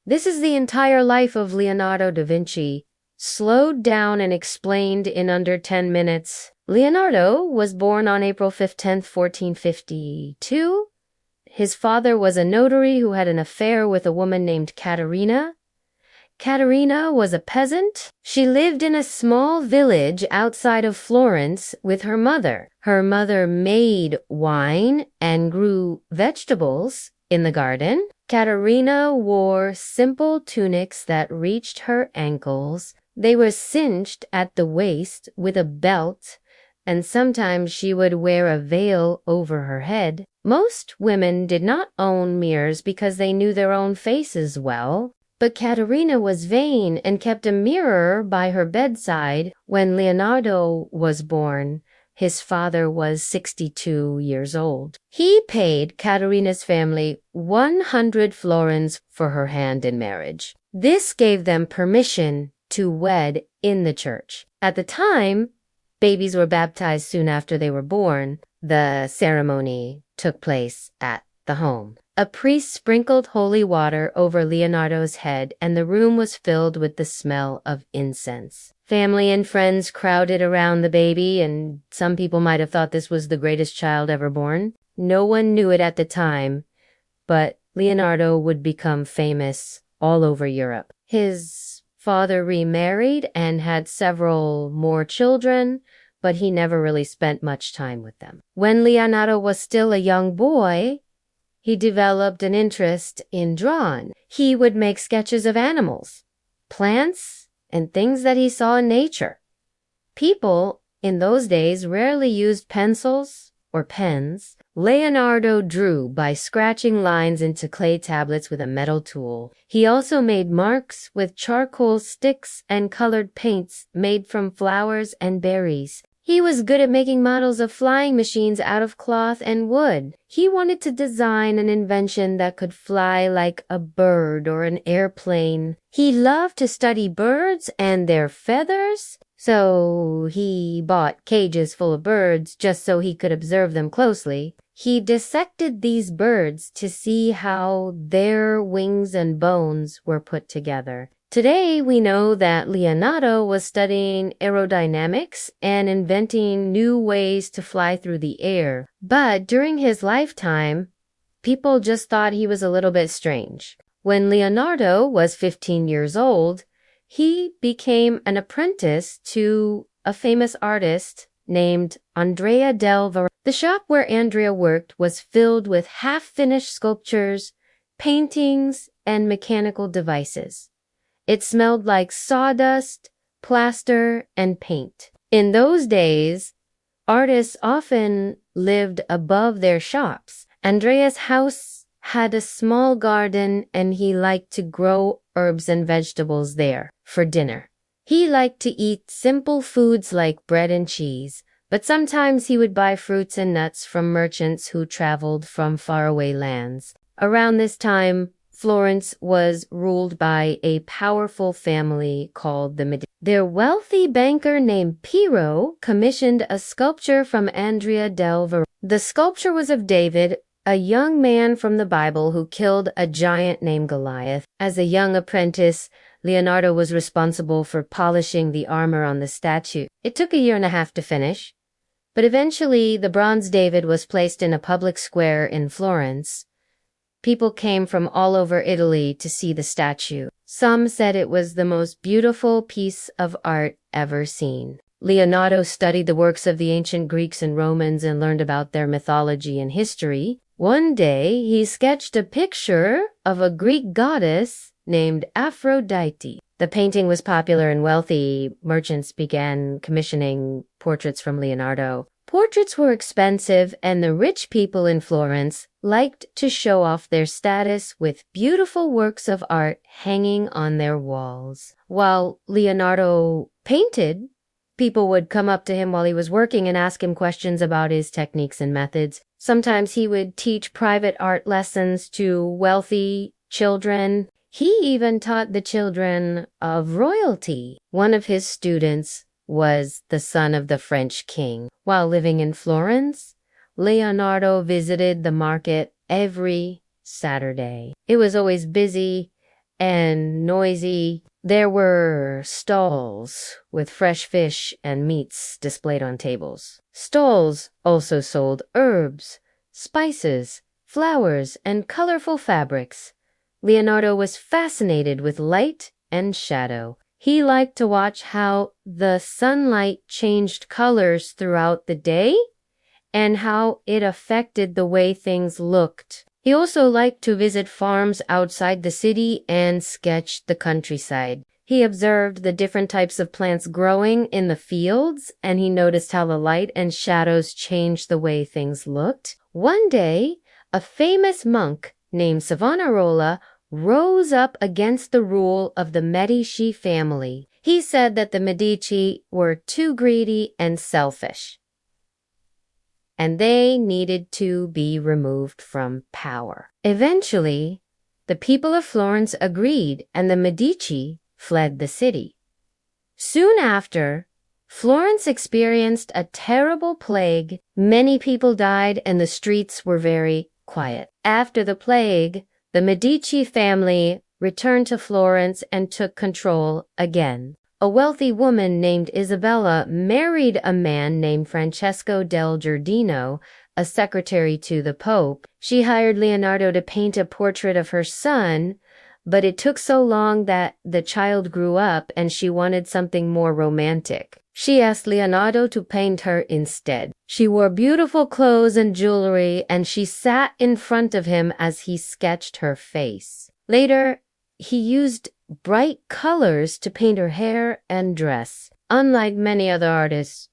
This is the entire life of Leonardo da Vinci, slowed down and explained in under 10 minutes. Leonardo was born on April 15th, 1452. His father was a notary who had an affair with a woman named Caterina. Caterina was a peasant. She lived in a small village outside of Florence with her mother. Her mother made wine and grew vegetables in the garden. Caterina wore simple tunics that reached her ankles. They were cinched at the waist with a belt, and sometimes she would wear a veil over her head. Most women did not own mirrors because they knew their own faces well. But Caterina was vain and kept a mirror by her bedside. When Leonardo was born, his father was 62 years old. He paid Caterina's family 100 florins for her hand in marriage. This gave them permission to wed in the church. At the time, babies were baptized soon after they were born. The ceremony took place at the home. A priest sprinkled holy water over Leonardo's head, and the room was filled with the smell of incense. Family and friends crowded around the baby, and some people might have thought this was the greatest child ever born. No one knew it at the time, but Leonardo would become famous all over Europe. His father remarried and had several more children, but he never really spent much time with them. When Leonardo was still a young boy, he developed an interest in drawing. He would make sketches of animals, plants, and things that he saw in nature. People in those days rarely used pencils or pens. Leonardo drew by scratching lines into clay tablets with a metal tool. He also made marks with charcoal sticks and colored paints made from flowers and berries. He was good at making models of flying machines out of cloth and wood. He wanted to design an invention that could fly like a bird or an airplane. He loved to study birds and their feathers, so he bought cages full of birds just so he could observe them closely. He dissected these birds to see how their wings and bones were put together. Today, we know that Leonardo was studying aerodynamics and inventing new ways to fly through the air. But during his lifetime, people just thought he was a little bit strange. When Leonardo was 15 years old, he became an apprentice to a famous artist named Andrea del Verrocchio. The shop where Andrea worked was filled with half-finished sculptures, paintings, and mechanical devices. It smelled like sawdust, plaster, and paint. In those days, artists often lived above their shops. Andrea's house had a small garden, and he liked to grow herbs and vegetables there for dinner. He liked to eat simple foods like bread and cheese, but sometimes he would buy fruits and nuts from merchants who traveled from faraway lands. Around this time, Florence was ruled by a powerful family called the Medici. Their wealthy banker named Piero commissioned a sculpture from Andrea del Verrocchio. The sculpture was of David, a young man from the Bible who killed a giant named Goliath. As a young apprentice, Leonardo was responsible for polishing the armor on the statue. It took a year and a half to finish, but eventually the bronze David was placed in a public square in Florence. People came from all over Italy to see the statue. Some said it was the most beautiful piece of art ever seen. Leonardo studied the works of the ancient Greeks and Romans and learned about their mythology and history. One day, he sketched a picture of a Greek goddess named Aphrodite. The painting was popular and wealthy merchants began commissioning portraits from Leonardo. Portraits were expensive, and the rich people in Florence liked to show off their status with beautiful works of art hanging on their walls. While Leonardo painted, people would come up to him while he was working and ask him questions about his techniques and methods. Sometimes he would teach private art lessons to wealthy children. He even taught the children of royalty. One of his students was the son of the French king. While living in Florence, Leonardo visited the market every Saturday. It was always busy, and noisy. There were stalls with fresh fish and meats displayed on tables. Stalls also sold herbs, spices, flowers, and colorful fabrics. Leonardo was fascinated with light and shadow. He liked to watch how the sunlight changed colors throughout the day and how it affected the way things looked. He also liked to visit farms outside the city and sketch the countryside. He observed the different types of plants growing in the fields, and he noticed how the light and shadows changed the way things looked. One day, a famous monk named Savonarola rose up against the rule of the Medici family. He said that the Medici were too greedy and selfish, and they needed to be removed from power. Eventually, the people of Florence agreed, and the Medici fled the city. Soon after, Florence experienced a terrible plague. Many people died, and the streets were very quiet. After the plague, the Medici family returned to Florence and took control again. A wealthy woman named Isabella married a man named Francesco del Giardino, a secretary to the Pope. She hired Leonardo to paint a portrait of her son, but it took so long that the child grew up and she wanted something more romantic. She asked Leonardo to paint her instead. She wore beautiful clothes and jewelry, and she sat in front of him as he sketched her face. Later, he used bright colors to paint her hair and dress. Unlike many other artists,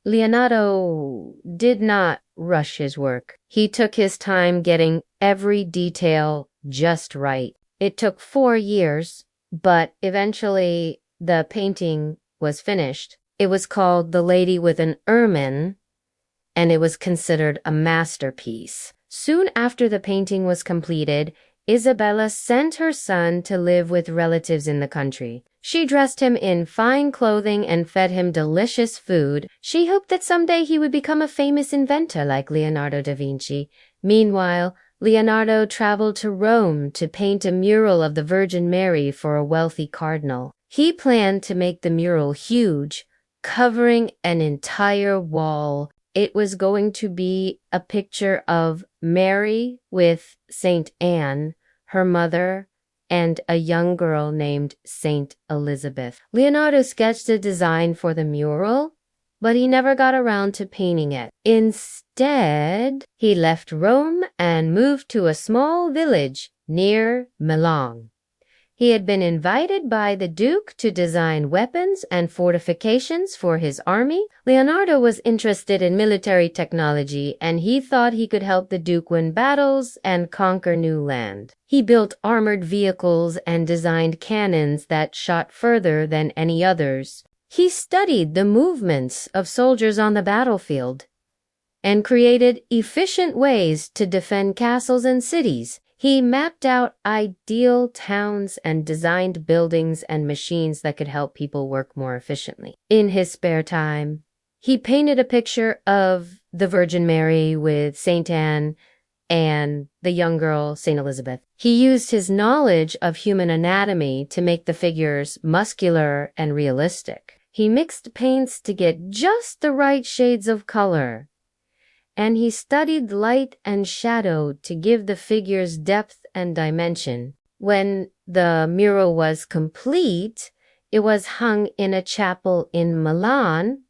Leonardo did not rush his work. He took his time getting every detail just right. It took 4 years, but eventually the painting was finished. It was called The Lady with an Ermine, and it was considered a masterpiece. Soon after the painting was completed, Isabella sent her son to live with relatives in the country. She dressed him in fine clothing and fed him delicious food. She hoped that someday he would become a famous inventor like Leonardo da Vinci. Meanwhile, Leonardo traveled to Rome to paint a mural of the Virgin Mary for a wealthy cardinal. He planned to make the mural huge, covering an entire wall. It was going to be a picture of Mary with Saint Anne, her mother, and a young girl named Saint Elizabeth. Leonardo sketched a design for the mural, but he never got around to painting it. Instead, he left Rome and moved to a small village near Milan. He had been invited by the Duke to design weapons and fortifications for his army. Leonardo was interested in military technology, and he thought he could help the Duke win battles and conquer new land. He built armored vehicles and designed cannons that shot further than any others. He studied the movements of soldiers on the battlefield and created efficient ways to defend castles and cities. He mapped out ideal towns and designed buildings and machines that could help people work more efficiently. In his spare time, he painted a picture of the Virgin Mary with Saint Anne and the young girl, Saint Elizabeth. He used his knowledge of human anatomy to make the figures muscular and realistic. He mixed paints to get just the right shades of color, and he studied light and shadow to give the figures depth and dimension. When the mural was complete, it was hung in a chapel in Milan.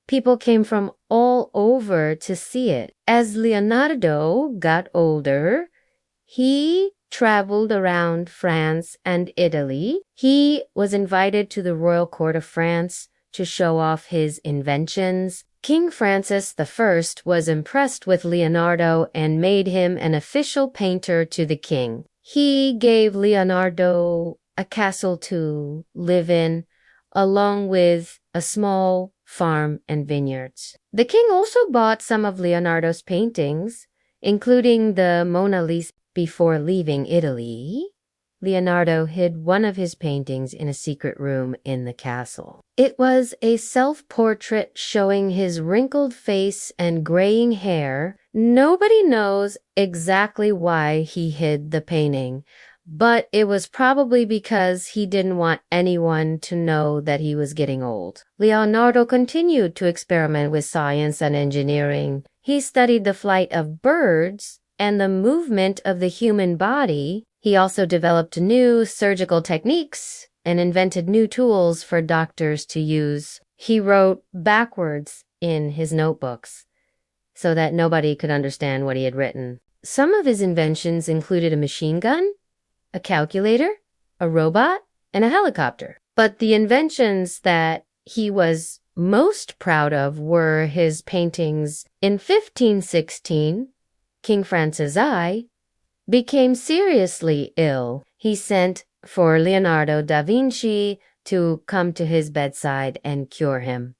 People came from all over to see it. As Leonardo got older, he traveled around France and Italy. He was invited to the royal court of France to show off his inventions. King Francis I was impressed with Leonardo and made him an official painter to the king. He gave Leonardo a castle to live in, along with a small farm and vineyards. The king also bought some of Leonardo's paintings, including the Mona Lisa. Before leaving Italy, Leonardo hid one of his paintings in a secret room in the castle. It was a self-portrait showing his wrinkled face and graying hair. Nobody knows exactly why he hid the painting, but it was probably because he didn't want anyone to know that he was getting old. Leonardo continued to experiment with science and engineering. He studied the flight of birds and the movement of the human body. He also developed new surgical techniques and invented new tools for doctors to use. He wrote backwards in his notebooks so that nobody could understand what he had written. Some of his inventions included a machine gun, a calculator, a robot, and a helicopter. But the inventions that he was most proud of were his paintings. In 1516, King Francis I became seriously ill. He sent for Leonardo da Vinci to come to his bedside and cure him.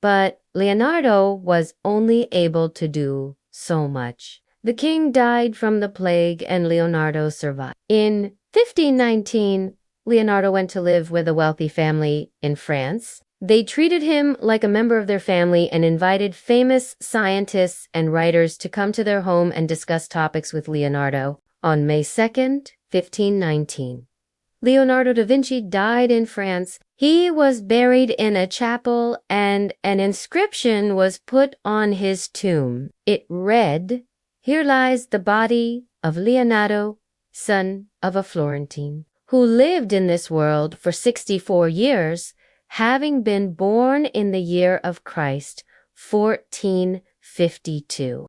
But Leonardo was only able to do so much. The king died from the plague and Leonardo survived. In 1519, Leonardo went to live with a wealthy family in France. They treated him like a member of their family and invited famous scientists and writers to come to their home and discuss topics with Leonardo. On May 2nd, 1519, Leonardo da Vinci died in France. He was buried in a chapel and an inscription was put on his tomb. It read, "Here lies the body of Leonardo, son of a Florentine, who lived in this world for 64 years, having been born in the year of Christ, 1452.